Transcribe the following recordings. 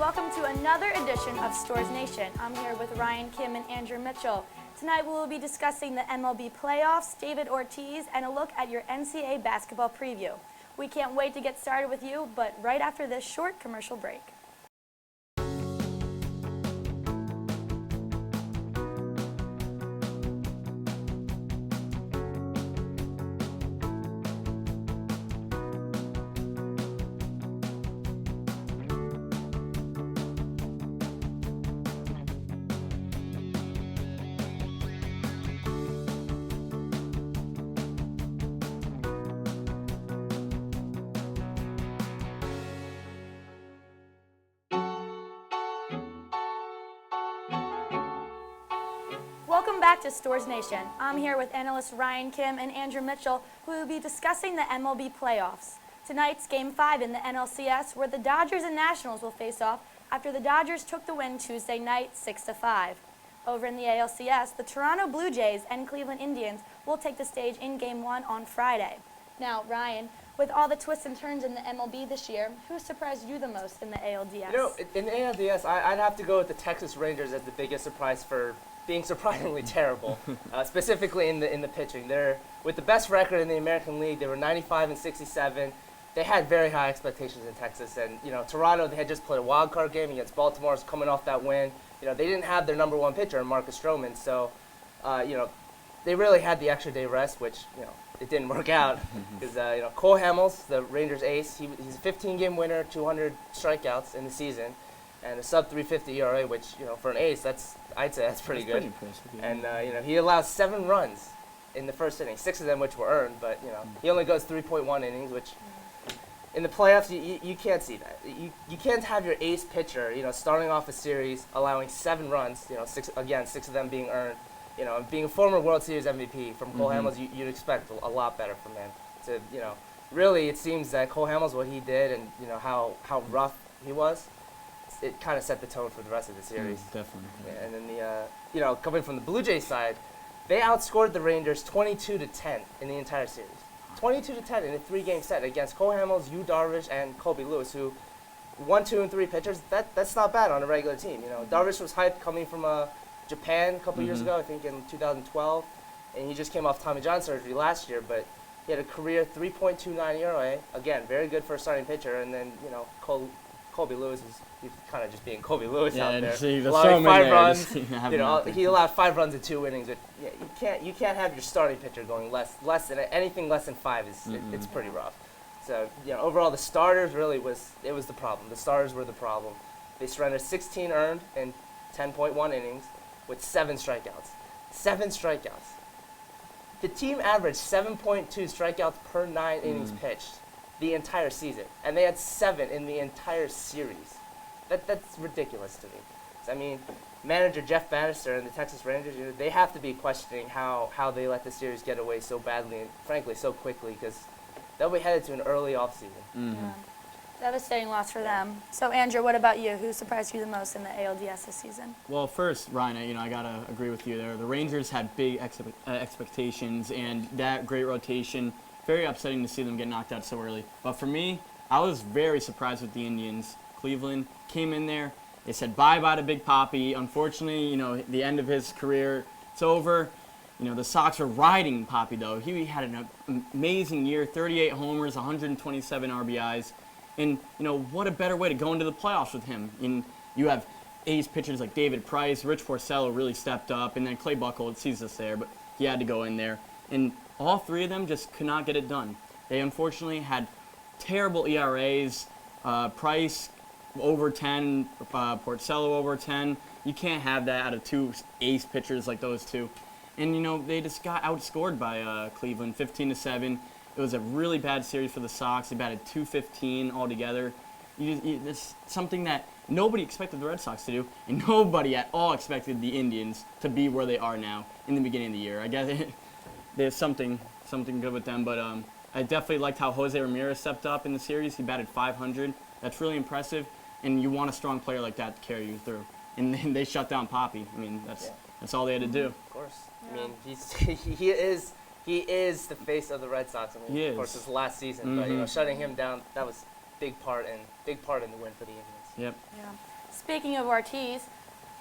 welcome to another edition of StorrsNation. I'm here with Ryan Kim and Andrew Mitchell. Tonight we will be discussing the MLB Playoffs, David Ortiz, and a look at your NCAA Basketball preview. We can't wait to get started with you, but right after this short commercial break. Welcome back to StorrsNation. I'm here with analysts Ryan Kim and Andrew Mitchell, who will be discussing the MLB Playoffs. Tonight's Game 5 in the NLCS, where the Dodgers and Nationals will face off after the Dodgers took the win Tuesday night 6-5. Over in the ALCS, the Toronto Blue Jays and Cleveland Indians will take the stage in Game 1 on Friday. Now, Ryan, with all the twists and turns in the MLB this year, who surprised you the most in the ALDS? You know, in the ALDS, I'd have to go with the Texas Rangers as the biggest surprise for being surprisingly terrible, specifically in the pitching. They're with the best record in the American League. They were 95-67. They had very high expectations in Texas, and Toronto, they had just played a wild card game against Baltimore, coming off that win. They didn't have their number one pitcher, Marcus Stroman, so they really had the extra day rest, which it didn't work out because Cole Hamels, the Rangers ace, he's a 15-game winner, 200 strikeouts in the season, and a sub-350 ERA, which for an ace, I'd say that's pretty good. Pretty impressive, yeah. And he allowed 7 runs in the first inning, 6 of them which were earned, but he only goes 3.1 innings, which in the playoffs you can't see that. You can't have your ace pitcher starting off a series allowing 7 runs, 6 of them being earned. Being a former World Series MVP from Cole Hamels, you'd expect a lot better from him. To really, it seems that Cole Hamels, what he did, and how rough he was, it kind of set the tone for the rest of the series. Definitely. Yeah, and then coming from the Blue Jays side, they outscored the Rangers 22-10 in the entire series. 22-10 in a 3-game set against Cole Hamels, Yu Darvish, and Colby Lewis, who 1, 2, and 3 pitchers. That's not bad on a regular team. Darvish was hyped coming from Japan a couple years ago, I think in 2012, and he just came off Tommy John surgery last year, but he had a career 3.29 ERA. Again, very good for a starting pitcher, and then Colby Lewis he's kind of just being Colby Lewis out there. Allowing 5 runs. He allowed 5 runs in 2 innings. But you can't have your starting pitcher going less than anything less than 5 it's pretty rough. So overall the starters really was the problem. The starters were the problem. They surrendered 16 earned in 10.1 innings with 7 strikeouts. 7 strikeouts. The team averaged 7.2 strikeouts per 9 innings pitched the entire season, and they had 7 in the entire series. That's ridiculous to me. I mean, manager Jeff Bannister and the Texas Rangers, they have to be questioning how they let the series get away so badly and, frankly, so quickly, because they'll be headed to an early offseason. Yeah. Devastating loss for them. So, Andrew, what about you? Who surprised you the most in the ALDS this season? Well, first, Ryan, I gotta agree with you there. The Rangers had big expectations, and that great rotation. Very upsetting to see them get knocked out so early. But for me, I was very surprised with the Indians. Cleveland came in there. They said bye-bye to Big Papi. Unfortunately, the end of his career, it's over. The Sox are riding Papi, though. He had an amazing year, 38 homers, 127 RBIs. And, what a better way to go into the playoffs with him. And you have ace pitchers like David Price, Rich Porcello really stepped up, and then Clay Buchholz, he's just there, but he had to go in there. And all 3 of them just could not get it done. They unfortunately had terrible ERAs. Price over 10, Porcello over 10. You can't have that out of 2 ace pitchers like those 2. And they just got outscored by Cleveland, 15-7. It was a really bad series for the Sox. They batted .215 altogether. It's something that nobody expected the Red Sox to do, and nobody at all expected the Indians to be where they are now in the beginning of the year. I guess there's something good with them, but I definitely liked how Jose Ramirez stepped up in the series. He batted .500. That's really impressive, and you want a strong player like that to carry you through. And then they shut down Papi. I mean, that's all they had to do. Of course. Yeah. I mean, he is the face of the Red Sox. I mean, of course, it's last season, but shutting him down, that was big part in the win for the Indians. Yep. Yeah. Speaking of Ortiz,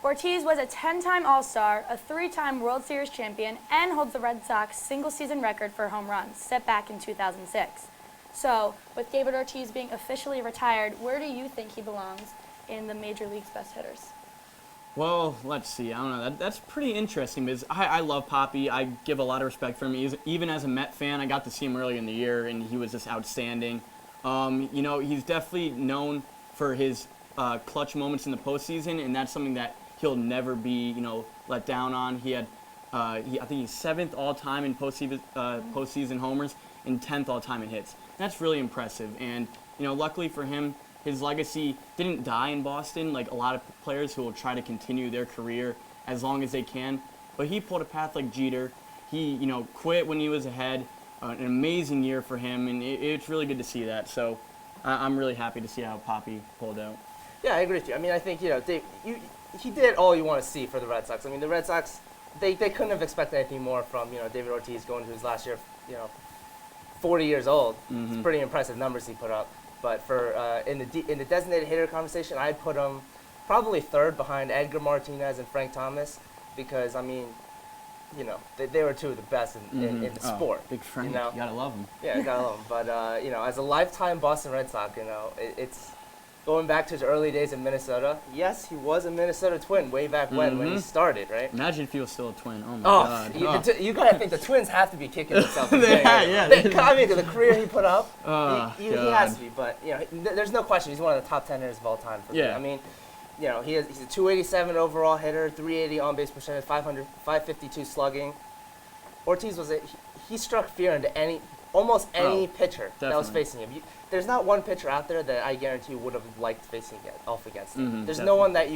Ortiz was a 10-time All-Star, a 3-time World Series champion, and holds the Red Sox single-season record for home runs, set back in 2006. So, with David Ortiz being officially retired, where do you think he belongs in the Major League's best hitters? Well, let's see. I don't know. That's pretty interesting because I love Poppy. I give a lot of respect for him. Even as a Met fan, I got to see him earlier in the year, and he was just outstanding. He's definitely known for his clutch moments in the postseason, and that's something that he'll never be, let down on. He had, I think he's 7th all-time in postseason homers and 10th all-time in hits. That's really impressive, and luckily for him, his legacy didn't die in Boston like a lot of players who will try to continue their career as long as they can. But he pulled a path like Jeter. He, quit when he was ahead. An amazing year for him, and it's really good to see that. So I'm really happy to see how Poppy pulled out. Yeah, I agree with you. I mean, I think, he did all you want to see for the Red Sox. I mean, the Red Sox, they couldn't have expected anything more from, David Ortiz going to his last year, 40 years old. Mm-hmm. It's pretty impressive numbers he put up. But for in the designated hitter conversation, I'd put him probably 3rd behind Edgar Martinez and Frank Thomas because, I mean, they were 2 of the best in the sport. Big Frank, you gotta love him. Yeah, you gotta love him. But, as a lifetime Boston Red Sox, it's going back to his early days in Minnesota. Yes, he was a Minnesota Twin way back when he started, right? Imagine if he was still a Twin. Oh, my God. You gotta think the Twins have to be kicking themselves. Yeah. I mean, the career he put up, he has to be. But, there's no question. He's one of the top 10 hitters of all time for me. I mean, he's a 287 overall hitter, 380 on-base percentage, 552 slugging. Ortiz he struck fear into almost any pitcher that was facing him. There's not one pitcher out there that I guarantee would have liked facing off against him. There's no one that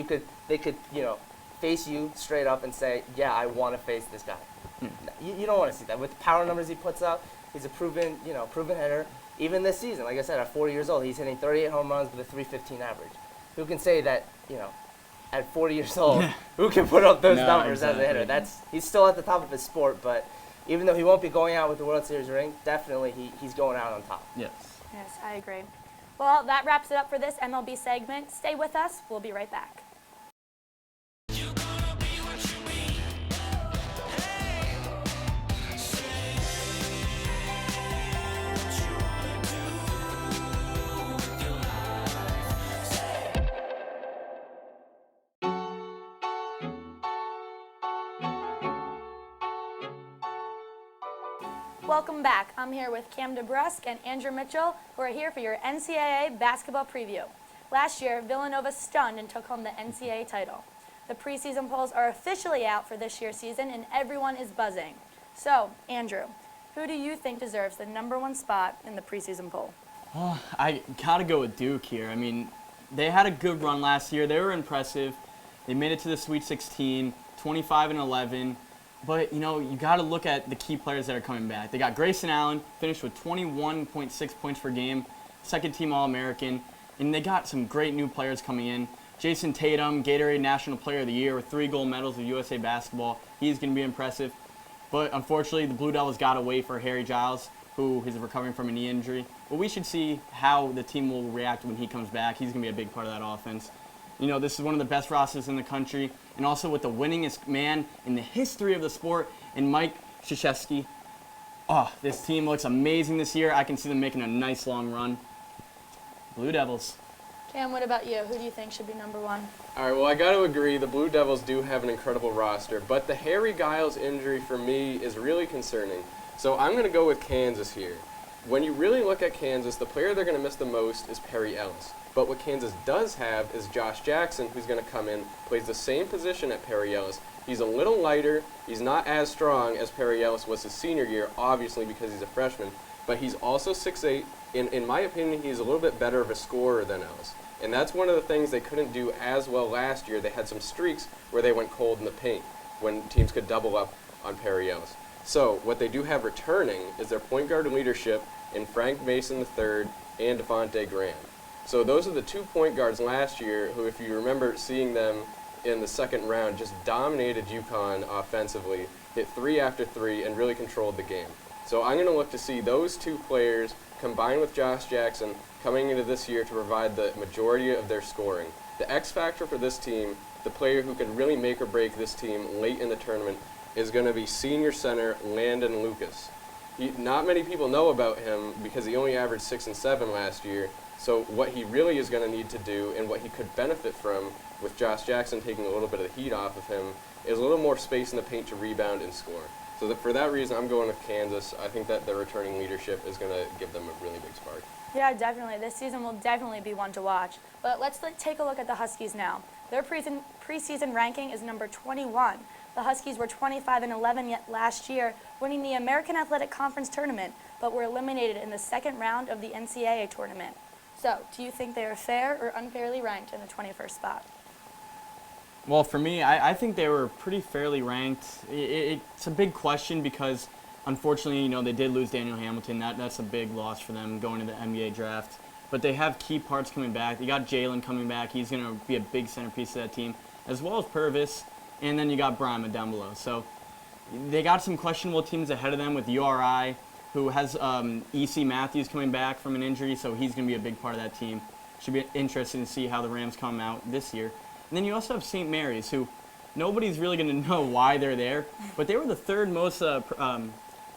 they could face you straight up and say, yeah, I want to face this guy. You don't want to see that. With the power numbers he puts up, he's a proven hitter. Even this season, like I said, at 40 years old, he's hitting 38 home runs with a 315 average. Who can say that, at 40 years old, who can put up those numbers as a hitter? He's still at the top of his sport, but even though he won't be going out with the World Series ring, definitely he's going out on top. Yes. Yes, I agree. Well, that wraps it up for this MLB segment. Stay with us. We'll be right back. Welcome back. I'm here with Cam DeBrusque and Andrew Mitchell, who are here for your NCAA basketball preview. Last year, Villanova stunned and took home the NCAA title. The preseason polls are officially out for this year's season, and everyone is buzzing. So, Andrew, who do you think deserves the #1 spot in the preseason poll? Oh, I gotta go with Duke here. I mean, they had a good run last year. They were impressive. They made it to the Sweet 16, 25-11. But, you got to look at the key players that are coming back. They got Grayson Allen, finished with 21.6 points per game, second-team All-American. And they got some great new players coming in. Jason Tatum, Gatorade National Player of the Year with 3 gold medals of USA Basketball. He's going to be impressive. But, unfortunately, the Blue Devils got away for Harry Giles, who is recovering from a knee injury. But we should see how the team will react when he comes back. He's going to be a big part of that offense. This is one of the best rosters in the country, and also with the winningest man in the history of the sport, in Mike Krzyzewski. Oh, this team looks amazing this year. I can see them making a nice long run. Blue Devils. Cam, what about you? Who do you think should be #1? All right, well, I got to agree. The Blue Devils do have an incredible roster, but the Harry Giles injury for me is really concerning. So I'm going to go with Kansas here. When you really look at Kansas, the player they're going to miss the most is Perry Ellis. But what Kansas does have is Josh Jackson, who's going to come in, plays the same position at Perry Ellis. He's a little lighter. He's not as strong as Perry Ellis was his senior year, obviously because he's a freshman. But he's also 6'8". In my opinion, he's a little bit better of a scorer than Ellis. And that's one of the things they couldn't do as well last year. They had some streaks where they went cold in the paint when teams could double up on Perry Ellis. So what they do have returning is their point guard leadership in Frank Mason III and Devontae Graham. So those are the 2 point guards last year who, if you remember seeing them in the second round, just dominated UConn offensively, hit 3 after 3, and really controlled the game. So I'm going to look to see those 2 players combined with Josh Jackson coming into this year to provide the majority of their scoring. The X factor for this team, the player who can really make or break this team late in the tournament, is going to be senior center Landon Lucas. Not many people know about him because he only averaged 6 and 7 last year. So what he really is going to need to do, and what he could benefit from with Josh Jackson taking a little bit of the heat off of him, is a little more space in the paint to rebound and score. So for that reason, I'm going with Kansas. I think that their returning leadership is going to give them a really big spark. Yeah, definitely. This season will definitely be one to watch. But let's take a look at the Huskies now. Their preseason ranking is number 21. The Huskies were 25 and 11 last year, winning the American Athletic Conference tournament, but were eliminated in the second round of the NCAA tournament. So, do you think they are fair or unfairly ranked in the 21st spot? Well, for me, I think they were pretty fairly ranked. It's a big question because, unfortunately, they did lose Daniel Hamilton. That's a big loss for them going to the NBA draft. But they have key parts coming back. You got Jalen coming back. He's going to be a big centerpiece of that team, as well as Purvis. And then you got Brima down below. So they got some questionable teams ahead of them with URI, who has E.C. Matthews coming back from an injury, so he's going to be a big part of that team. Should be interesting to see how the Rams come out this year. And then you also have St. Mary's, who nobody's really going to know why they're there, but they were the third most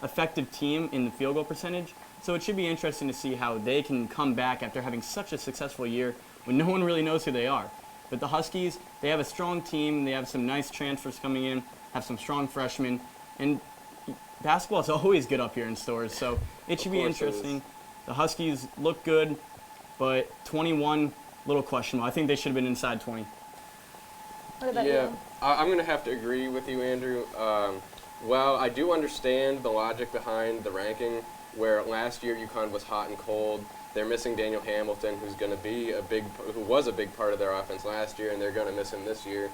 effective team in the field goal percentage. So it should be interesting to see how they can come back after having such a successful year when no one really knows who they are. But the Huskies, they have a strong team. They have some nice transfers coming in, have some strong freshmen. And basketball is always good up here in Storrs, so it should be interesting. The Huskies look good, but 21, little questionable. I think they should have been inside 20. What about Yeah, you? I'm going to have to agree with you, Andrew. Well, I do understand the logic behind the ranking, where last year UConn was hot and cold. They're missing Daniel Hamilton, who was a big part of their offense last year, and they're going to miss him this year.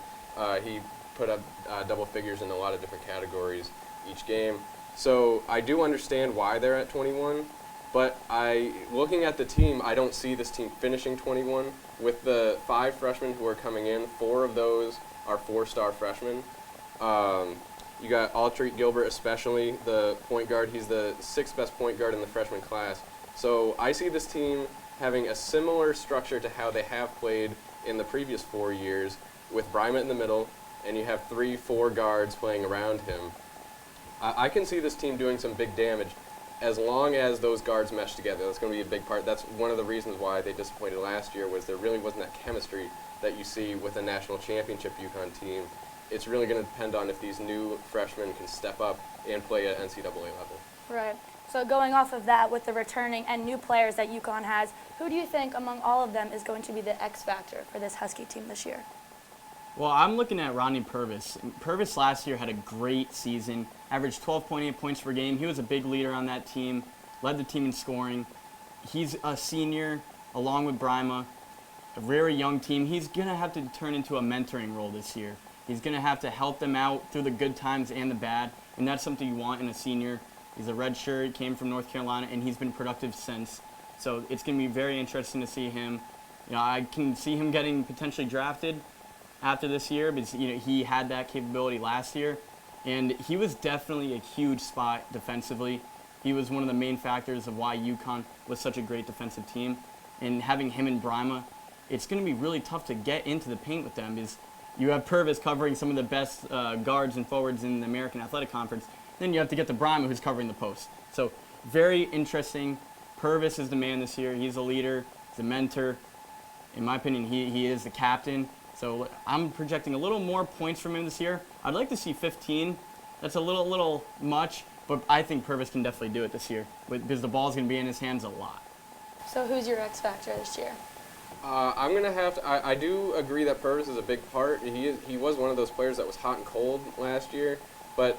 He put up double figures in a lot of different categories each game. So I do understand why they're at 21, but looking at the team, I don't see this team finishing 21. With the 5 freshmen who are coming in, 4 of those are 4-star freshmen. You got Altreat Gilbert, especially the point guard. He's the 6th best point guard in the freshman class. So I see this team having a similar structure to how they have played in the previous 4 years, with Brima in the middle, and you have 3-4 guards playing around him. I can see this team doing some big damage as long as those guards mesh together. That's going to be a big part. That's one of the reasons why they disappointed last year, was there really wasn't that chemistry that you see with a national championship UConn team. It's really going to depend on if these new freshmen can step up and play at NCAA level. Right. So going off of that, with the returning and new players that UConn has, who do you think among all of them is going to be the X factor for this Husky team this year? Well, I'm looking at Rodney Purvis. Purvis last year had a great season, averaged 12.8 points per game. He was a big leader on that team, led the team in scoring. He's a senior, along with Brima, a very young team. He's going to have to turn into a mentoring role this year. He's going to have to help them out through the good times and the bad, and that's something you want in a senior. He's a redshirt, came from North Carolina, and he's been productive since. So it's going to be very interesting to see him. I can see him getting potentially drafted after this year, because he had that capability last year, and he was definitely a huge spot defensively. He was one of the main factors of why UConn was such a great defensive team, and having him and Brima, it's going to be really tough to get into the paint with them, because you have Purvis covering some of the best guards and forwards in the American Athletic Conference, then you have to get to Brima, who's covering the post. So very interesting. Purvis is the man this year. He's a leader, he's a mentor. In my opinion, he is the captain. So I'm projecting a little more points from him this year. I'd like to see 15. That's a little much, but I think Purvis can definitely do it this year, because the ball's going to be in his hands a lot. So who's your X factor this year? I'm going to have to, I do agree that Purvis is a big part. He was one of those players that was hot and cold last year, but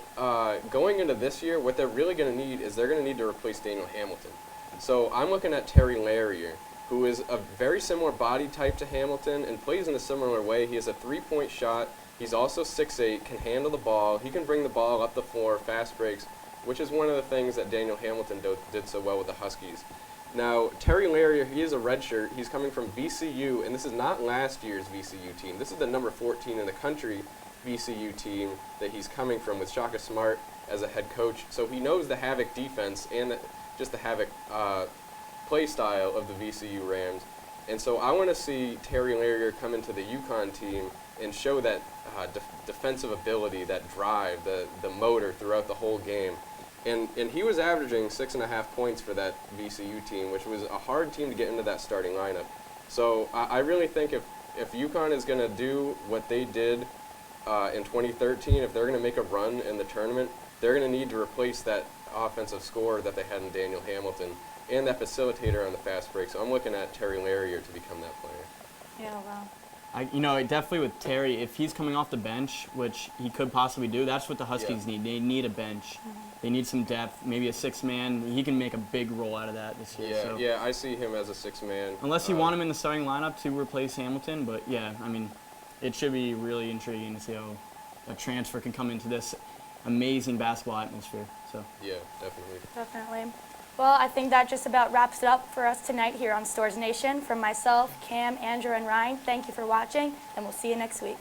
going into this year, what they're really going to need is they're going to need to replace Daniel Hamilton. So I'm looking at Terry Larrier, who is a very similar body type to Hamilton and plays in a similar way. He has a 3-point shot. He's also 6'8", can handle the ball. He can bring the ball up the floor, fast breaks, which is one of the things that Daniel Hamilton did so well with the Huskies. Now, Terry Larrier, he is a redshirt. He's coming from VCU, and this is not last year's VCU team. This is the number 14 in the country VCU team that he's coming from, with Shaka Smart as a head coach. So he knows the Havoc defense and just the Havoc play style of the VCU Rams. And so I want to see Terry Larrier come into the UConn team and show that defensive ability, that drive, the motor throughout the whole game. And he was averaging 6.5 points for that VCU team, which was a hard team to get into that starting lineup. So I really think if UConn is going to do what they did in 2013, if they're going to make a run in the tournament, they're going to need to replace that offensive scorer that they had in Daniel Hamilton and that facilitator on the fast break. So I'm looking at Terry Larrier to become that player. Yeah, wow. Definitely with Terry, if he's coming off the bench, which he could possibly do, that's what the Huskies need. They need a bench. They need some depth, maybe a six-man. He can make a big role out of that this year. So. Yeah, I see him as a six-man. Unless you want him in the starting lineup to replace Hamilton, but yeah, I mean, it should be really intriguing to see how a transfer can come into this amazing basketball atmosphere. So. Yeah, definitely. Definitely. Well, I think that just about wraps it up for us tonight here on StorrsNation. From myself, Cam, Andrew, and Ryan, thank you for watching, and we'll see you next week.